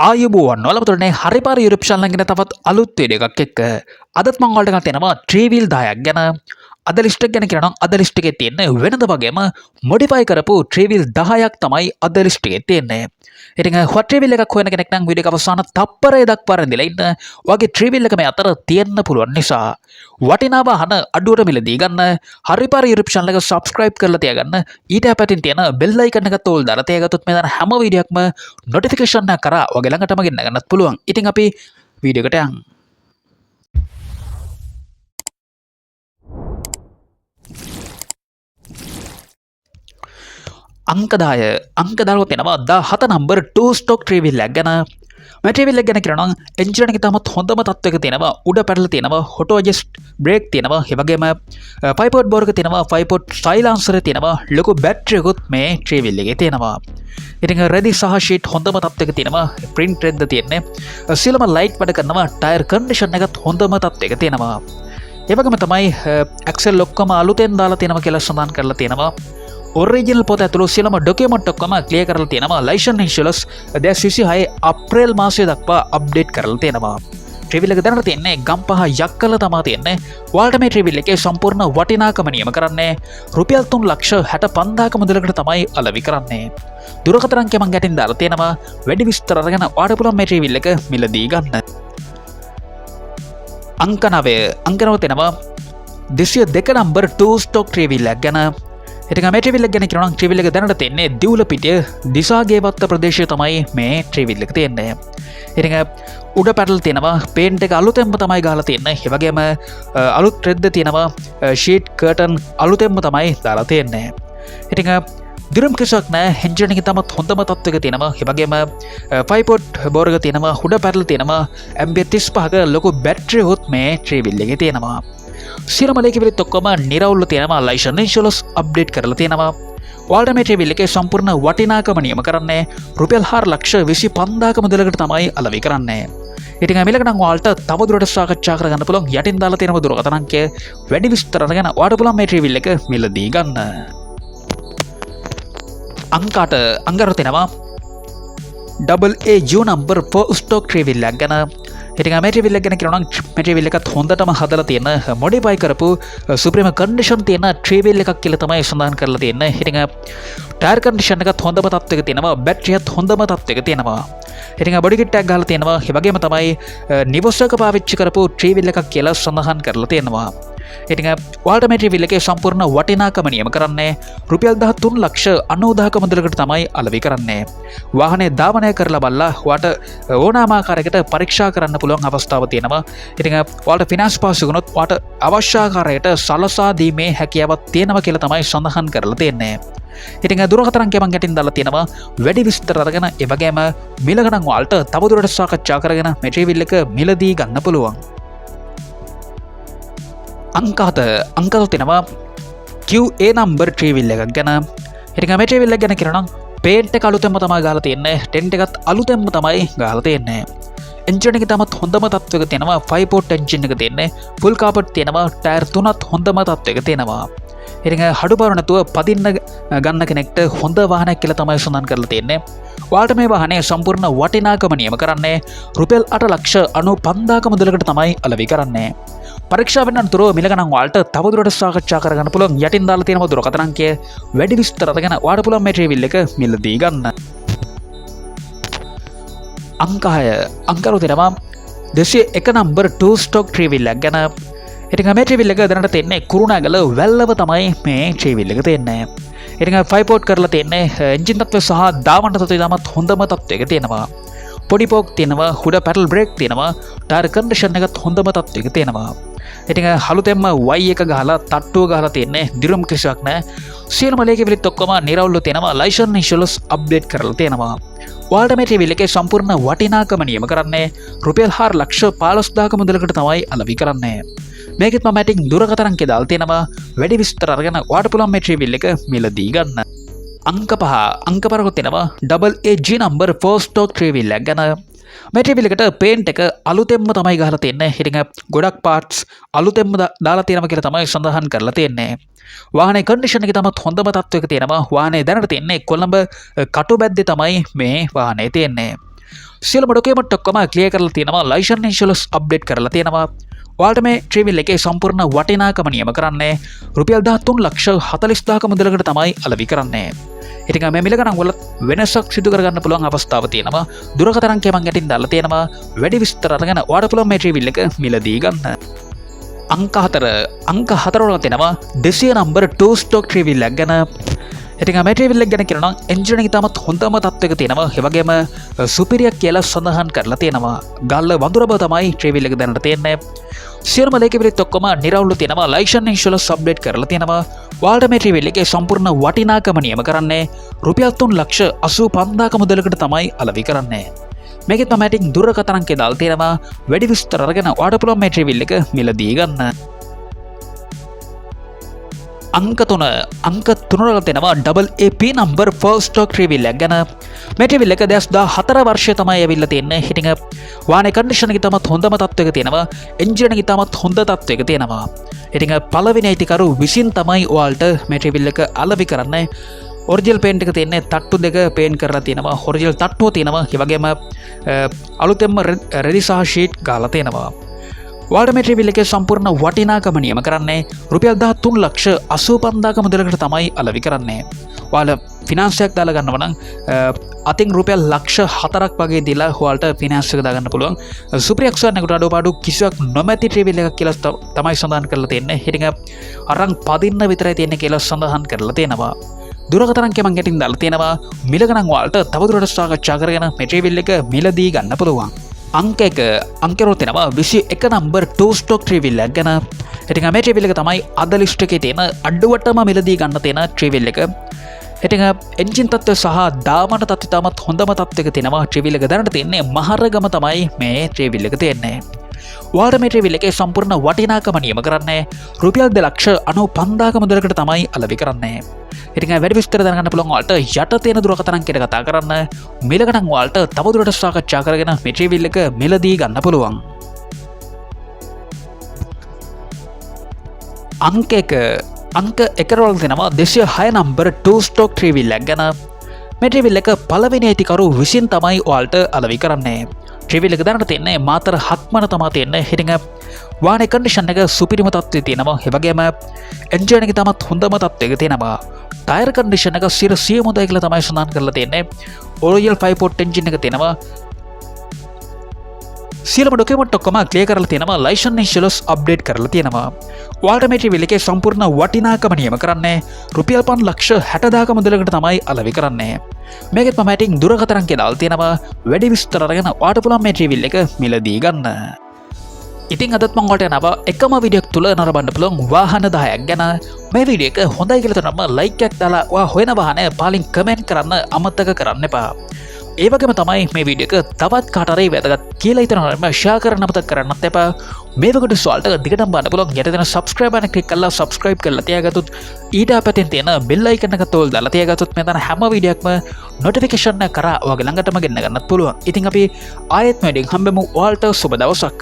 ආයුබෝවන් ඔයාලපුරනේ හරිපාර Europe channel එකේ තවත් අලුත් වීඩියෝ එකක් එක්ක අදත් මම ඔයාලට ගන්න තියෙනවා ට්‍රේවිල් 10ක් ගැන අද ලිස්ට් එක ගැන කියනවා නම් අද ලිස්ට් එකේ තියෙන වෙනද වගේම මොඩිෆයි කරපු ට්‍රේවිල් 10ක් තමයි අද ලිස්ට් එකේ තියෙන්නේ. ඉතින් හොත් ට්‍රේවිල් එකක් හොයන කෙනෙක් නම් වීඩියෝ එක අවසාන තප්පරය දක්වා රැඳිලා ඉන්න. ඔයගේ ට්‍රේවිල් එක මේ අතර තියෙන්න පුළුවන් නිසා වටිනා වාහන අඩුවට මිලදී ගන්න හරිපාර යුරප් channel එක subscribe කරලා තියාගන්න. ඊට පැටින් තියෙන bell icon එක තෝල් දාලා තියාගත්තොත් මේ දාන හැම වීඩියෝ එකක්ම notification එක කරා ඔයගේ ළඟටම ගෙන්න ගන්නත් පුළුවන්. ඉතින් අපි වීඩියෝ එකට යමු. अंक 10 अंक 10 තියෙනවා 17 නම්බර් 2 ස්ටොක් ට්‍රේවිල් එක ගැන මේ ට්‍රේවිල් එක ගැන කියනවා නම් එන්ජින් එක තාමත් හොඳම තත්ත්වයක තියෙනවා උඩ පැඩල් තියෙනවා ඔටෝ ඇඩ්ජස්ට් බ්‍රේක් තියෙනවා ඒ වගේම 5 පොට් බෝර් එක තියෙනවා 5 පොට් සයිලන්සර් තියෙනවා ලොකු බැටරි එකකුත් මේ ට්‍රේවිල් එකේ තියෙනවා ඉතින් රෙදි සහ ෂීට් හොඳම තත්ත්වයක තියෙනවා ප්‍රින්ට් රෙද්ද තියෙන්නේ සියලුම ලයිට් වැඩ කරනවා ටයර් කන්ඩිෂන් එකත් හොඳම තත්ත්වයක තියෙනවා ඒ වගේම තමයි ඇක්සල් ඔක්කොම අලුතෙන් දාලා තියෙනවා කියලා සඳහන් කරලා තියෙනවා ඔරිජිනල් පොත ඇතුළු සියලුම ඩොකියුමන්ට් ඔක්කොම ක්ලියර් කරලා තියෙනවා ලයිසන්ස් ඉන්ෂුරන්ස් 2026 අප්‍රේල් මාසයේ දක්වා අප්ඩේට් කරලා තියෙනවා ට්‍රේවිල් එක දැනට තියෙන්නේ ගම්පහ යක්කල තමයි තියෙන්නේ ඔයාලට මේ ට්‍රේවිල් එකේ සම්පූර්ණ වටිනාකම නියම කරන්නේ රුපියල් 3,65,000ක මුදලකට තමයි අලෙවි කරන්නේ දුරකථන අංකය මම ගැටින් දාලා තියෙනවා වැඩි විස්තර අරගෙන ඔයාලට පුළුවන් මේ ට්‍රේවිල් එක මිලදී ගන්න අංක 9 තියෙනවා 202 නම්බර් 2 ස්ටොක් ට්‍රේවිල් එක ගැන ඉතින් මේ ට්‍රේවිල් එක ගැන කියනවා නම් ට්‍රේවිල් එක දැනට තියෙන්නේ දිවුලපිටිය දිසාගේවත්ත ප්‍රදේශයේ තමයි මේ ට්‍රේවිල් එක තියෙන්නේ. ඉතින් උඩ පැඩල් තියෙනවා පේන්ට් එක අලුතෙන්ම තමයි ගහලා තියෙන්නේ. ඒ වගේම අලුත් රෙද්ද තියෙනවා ෂීට් කර්ටන් අලුතෙන්ම තමයි දාලා තියෙන්නේ. ඉතින් දිරම් කිසිවක් නැහැ එන්ජින් එක තමත් හොඳම තත්ත්වයක තියෙනවා. ඒ වගේම 5 පොට් බෝර් එක තියෙනවා උඩ පැඩල් තියෙනවා ඇම්බියර් 35ක ලොකු බැටරි උත් මේ ට්‍රේවිල් එකේ තියෙනවා. සියලුම ලේකවිලිත් ඔක්කොම නිරවුල්ව තියෙනවා ලයිසන්ස් ඉන්ෂුරන්ස් අප්ඩේට් කරලා තියෙනවා ඔයාලට මේ ට්‍රේවිල් එකේ සම්පූර්ණ වටිනාකම නියම කරන්නේ රුපියල් 4,25,000ක මුදලකට තමයි අලෙවි කරන්නේ ඉතින් මේලක නම් ඔයාලට තවදුරටත් සාකච්ඡා කරගන්න පුළුවන් යටින් දාලා තියෙන දුරකථන අංකය වැඩි විස්තර අරගෙන ඔයාලට පුළුවන් මේ ට්‍රේවිල් එක මිලදී ගන්න අංක 8 තියෙනවා AA නම්බර් 4 ස්ටොක් ට්‍රේවිල් එක ගැන ඉතින් මේ ට්‍රේවිල් එක ගැන කියනවා නම් මේ ට්‍රේවිල් එකත් හොඳටම හදලා තියෙන මොඩිෆයි කරපු සුප්‍රීම කන්ඩිෂන් තියෙන ට්‍රේවිල් එකක් කියලා තමයි සඳහන් කරලා තියෙන්නේ. ඉතින් ටයර් කන්ඩිෂන් එකත් හොඳම තත්ත්වයක තියෙනවා බැටරියත් හොඳම තත්ත්වයක තියෙනවා. ඉතින් බොඩි කිට් එකක් ගහලා තියෙනවා. ඒ වගේම තමයි නිවසක පාවිච්චි කරපු ට්‍රේවිල් එකක් කියලා සඳහන් කරලා තියෙනවා. ඉතින් ඔයාලට මේ ට්‍රේවිල් එකේ සම්පූර්ණ වටිනාකම නියම කරන්නේ රුපියල් 13,90,000ක මුදලකට තමයි අලෙවි කරන්නේ. වාහනේ ධාවනය කරලා බලලා ඔයාලට ඕනෑම ආකාරයකට පරීක්ෂා කරන්න පුළුවන් අවස්ථාවක් තියෙනවා. ඉතින් ඔයාලට ෆිනාන්ස් පාස් වුණොත් ඔයාලට අවශ්‍ය ආකාරයට සලසා දීමේ හැකියාවක් තියෙනවා කියලා තමයි සඳහන් කරලා තියෙන්නේ. ඉතින් දුරකථන අංකය මම ගැටින් දාලා තියෙනවා වැඩි විස්තර අරගෙන ඒ වගේම මිල ගණන් ඔයාලට තවදුරටත් සාකච්ඡා කරගෙන මේ ට්‍රේවිල් එක මිලදී ගන්න පුළුවන්. අංක 7 තියෙනවා QA නම්බර් ට්‍රේවිල් එකක් ගැන. ඉතින් මේ ට්‍රේවිල් එක ගැන කියනවා නම් පේන්ට් එක අලුතෙන්ම තමයි ගහලා තියෙන්නේ. ටෙන්ට් එකත් අලුතෙන්ම තමයි ගහලා තියෙන්නේ. එන්ජින් එක තමත් හොඳම තත්ත්වයක තියෙනවා 5 පොට් එන්ජින් එක තියෙන්නේ. ෆුල් කාපට් තියෙනවා ටයර් තුනත් හොඳම තත්ත්වයක තියෙනවා. ඉතින් හඩුපාරු නැතුව පදින්න ගන්න කෙනෙක්ට හොඳ වාහනයක් කියලා තමයි සඳහන් කරලා තියෙන්නේ. ඔයාලට මේ වාහනේ සම්පූර්ණ වටිනාකම නියම කරන්නේ රුපියල් 8,95,000ක මුදලකට තමයි අලෙවි කරන්නේ. පරීක්ෂාවෙන් අනතුරුව මිල ගණන් ඔයාලට තවදුරටත් සාකච්ඡා කරගන්න පුළුවන් යටින් දාලා තියෙන දුරකථන අංකය වැඩි විස්තර අරගෙන ඔයාලට පුළුවන් මේ ට්‍රේවිල් එක මිලදී ගන්න. අංක 6 තියෙනවා 201 නම්බර් 2 ස්ටොක් ට්‍රේවිල් එක ගැන. ඉතින් මේ ට්‍රේවිල් එක දැනට තියෙන්නේ කුරුණෑගල වැල්ලව තමයි මේ ට්‍රේවිල් එක තියෙන්නේ. ඉතින් 5 පොට් කරලා තියෙන්නේ එන්ජින් තත්ත්වය සහ දාවන්න තත්ත්වය තමත් හොඳම තත්ත්වයක තියෙනවා. පොඩි පොක් තියෙනවා හුඩ පැඩල් බ්‍රේක් තියෙනවා ටයර් කන්ඩිෂන් එකත් හොඳම තත්ත්වයක තියෙනවා. ඉතින් හලුතෙන්ම Y එක ගහලා තට්ටුව ගහලා තියෙන්නේ දිරුම් කිසිවක් නැහැ. සියලුම ලේකවිලිත් ඔක්කොම නිරවුල්ව තියෙනවා ලයිසන්ස් ඉන්ෂුරන්ස් අප්ඩේට් කරලා තියෙනවා. ඔයාලට මේ ට්‍රේවිල් එකේ සම්පූර්ණ වටිනාකම නියම කරන්නේ රුපියල් 4,15,000ක මුදලකට තමයි අලෙවි කරන්නේ. මේකෙත් මම ඇටින් දුරකථන අංකය දාලා තියෙනවා වැඩි විස්තර අරගෙන ඔයාලට පුළුවන් මේ ට්‍රේවිල් එක මිලදී ගන්න. අංක 5 තියෙනවා AAG නම්බර් 4 ස්ටොක් ට්‍රේවිල් එක ගැන. මේ ට්‍රේවිල් එකට පේන්ට් එක අලුතෙන්ම තමයි ගහලා තියෙන්නේ. ඉතින් ගොඩක් පාර්ට්ස් අලුතෙන්ම දාලා තියෙනවා කියලා තමයි සඳහන් කරලා තියෙන්නේ. වාහනේ කන්ඩිෂන් එක තමත් හොඳම තත්ත්වයක තියෙනවා. වාහනේ දැනට තියෙන්නේ කොළඹ කටුබැද්දේ තමයි මේ වාහනේ තියෙන්නේ. සියලුම ඩොකියුමන්ට් ඔක්කොම ක්ලියර් කරලා තියෙනවා. ලයිසන් ඉන්ෂුරන්ස් අප්ඩේට් කරලා තියෙනවා. ඔයාලට මේ ට්‍රැවල් එකේ සම්පූර්ණ වටිනාකම නියම කරන්නේ රුපියල් 13,40,000ක මුදලකට තමයි අලෙවි කරන්නේ. ඉතින් මේ මිල ගණන් වල වෙනසක් සිදු කරගන්න පුළුවන් අවස්ථාව තියෙනවා. දුරකථන අංකය මම යටින් දාලා තියෙනවා. වැඩි විස්තර අරගෙන ඔයාලට පුළුවන් මේ ට්‍රැවල් එක මිලදී ගන්න. අංක 4 වල තියෙනවා 200 නම්බර 2 ස්ටොක් ට්‍රැවල් එක ගැන. ඉතින් මේ ට්‍රැවල් එක ගැන කියනවා එන්ජින් එක ඉතාමත් හොඳම තත්ත්වයක තියෙනවා. ඒ වගේම සුපිරියක් කියලා සඳහන් කරලා තියෙනවා. ගල්ල වඳුර බව තමයි ට්‍රැවල් එක දැනට තියෙන්නේ. සියලුම ලේකෙවිලිත් ඔක්කොම නිරවුල්ව තියෙනවා. ලයිසන් ඉන්ෂුරන්ස් අප්ඩේට් කරලා තියෙනවා. ඔයාලට මේ ට්‍රැවල් එකේ සම්පූර්ණ වටිනාකම නියම කරන්නේ රුපියල් 3,85,000ක මුදලකට තමයි අලෙවි කරන්නේ. මේකෙත් මම ඇටින් දුරකථන අංකය දාලා තියෙනවා. වැඩි විස්තර අරගෙන ඔයාලට පුළුවන් මේ ට්‍රැවල් එක මිලදී ගන්න. අංක 3 වල තියෙනවා AAP නම්බර් 4 ස්ටොක් ට්‍රැවල් එක ගැන. මේ ට්‍රැවල් එක 2014 වර්ෂයේ තමයි ඇවිල්ලා තියෙන්නේ. ඉතින් වාහනේ කන්ඩිෂන් එක ඉතාමත් හොඳම තත්ත්වයක තියෙනවා. එන්ජින් එක ඉතාමත් හොඳ තත්ත්වයක තියෙනවා. ඉතින් පළවෙනි අයිතිකරු විසින් තමයි ඔයාලට මේ ට්‍රැවල් එක අලෙවි කරන්නේ. ඔරිජිනල් පේන්ට් එක තියෙන්නේ තට්ටු දෙක පේන්ට් කරලා තියෙනවා. ඔරිජිනල් තට්ටුව තියෙනවා. ඒ වගේම අලුතෙන්ම රෙදි සහ ෂීට් ගාලා තියෙනවා. ඔයාලට මේ ට්‍රැවල් එකේ සම්පූර්ණ වටිනාකම නියම කරන්නේ රුපියල් 13,85,000ක මුදලකට තමයි අලෙවි කරන්නේ. ඔයාලා ෆිනාන්ස් එකක් දාලා ගන්නවා නම් අතින් රුපියල් 4,00,000ක් වගේ දීලා ඔයාලට ෆිනාන්ස් එක දාගන්න පුළුවන්. සුපිරියක් සොයන්නකට අඩුපාඩු කිසිවක් නොමැති ට්‍රැවල් එකක් කියලා තමයි සඳහන් කරලා තියෙන්නේ. ඉතින් අරන් පදින්න විතරයි තියෙන්නේ කියලා සඳහන් කරලා තියෙනවා. දුරකථන අංකය මම යටින් දාලා තියෙනවා. මිල ගණන් ඔයාලට තවදුරටත් සාකච්ඡා කරගෙන මේ ට්‍රැවල් එක මිලදී ගන්න පුළුවන්. අංක 1 තියෙනවා 21 නම්බර් 2 ස්ටොක් ට්‍රැවල් එක ගැන. ඉතින් මේ ට්‍රැවල් එක තමයි අද ලිස්ට් එකේ තියෙන අඩුවටම මිලදී ගන්න තියෙන ට්‍රැවල් එක. ඉතින් එන්ජින් තත්ත්වය සහ දාමන තත්ත්වය තමත් හොඳම තත්ත්වයක තියෙනවා. ට්‍රැවල් එක දැනට තියෙන්නේ මහරගම තමයි මේ ට්‍රැවල් එක තියෙන්නේ. ඔයාලට මේ ට්‍රැවල් එකේ සම්පූර්ණ වටිනාකම නියම කරන්නේ රුපියල් 2,95,000ක මුදලකට තමයි අලෙවි කරන්නේ. ඉතින් වැඩි විස්තර දැනගන්න පුළුවන් ඔයාලට යට තියෙන දුරකථන අංකයට කතා කරන්න. මිල ගණන් ඔයාලට තවදුරටත් සාකච්ඡා කරගෙන මේ ට්‍රැවල් එක මිලදී ගන්න පුළුවන්. අංක 1 වල තියෙනවා 206 නම්බර 2 ස්ටොක් ට්‍රැවල් එක ගැන. මේ ට්‍රැවල් එක පළවෙනි අයිතිකරු විසින් තමයි ඔයාලට අලෙවි කරන්නේ. ට්‍රැවල් එක දැනට තියෙන්නේ මාතර 7මන තමයි තියෙන්නේ. ඉතින් වාහනේ කන්ඩිෂන් එක සුපිරිම තත්ත්වයේ තියෙනවා. ඒ වගේම එන්ජින් එක තමත් හොඳම තත්ත්වයක තියෙනවා. ටයර් කන්ඩිෂන් එක 100% හොඳයි කියලා තමයි සඳහන් කරලා තියෙන්නේ. ඔරිජිනල් 5 පෝට් එන්ජින් එක තියෙනවා. සියලුම ඩොකියුමන්ට් ඔක්කොම ක්ලියර් කරලා තියෙනවා. ලයිසන් ඉන්ෂුරන්ස් අප්ඩේට් කරලා තියෙනවා. ඔයාලට මේ ට්‍රැවල් එකේ සම්පූර්ණ වටිනාකම නියම කරන්නේ රුපියල් 5,60,000ක මුදලකට තමයි අලෙවි කරන්නේ. මේකෙත් මම ඇටින් දුරකථන අංකය දාලා තියෙනවා. වැඩි විස්තර අරගෙන ඔයාලට පුළුවන් මේ ට්‍රැවල් එක මිලදී ගන්න. ඉතින් අදත් මම ඔයාලට යනවා එකම වීඩියෝ එකක් තුල නරඹන්න පුළුවන් වාහන 10ක් ගැන. මේ වීඩියෝ එක හොඳයි කියලා තනම ලයික් එකක් දාලා ඔයා හොයන වාහනේ පාලින් කමෙන්ට් කරන්න අමතක කරන්න එපා. ඒ වගේම තමයි මේ වීඩියෝ එක තවත් කාට හරි වැදගත් කියලා හිතනවනම් ෂෙයා කරන්න අමතක කරන්නත් එපා. මේ වගේ සුවල්ට දිගටම බලන්න පුළුවන්. යට දෙන subscribe බටන් ක්ලික් කරලා subscribe කරලා තියාගත්තොත් ඊට අපතෙන් තියෙන bell icon එක තෝල් දාලා තියාගත්තොත් මෙතන හැම වීඩියෝ එකක්ම notification එක කරා ඔයාගේ ළඟටම ගෙන්න ගන්නත් පුළුවන්. ඉතින් අපි ආයෙත් මේ වීඩියෝ එක හම්බෙමු. ඔයාලට සුබ දවසක්.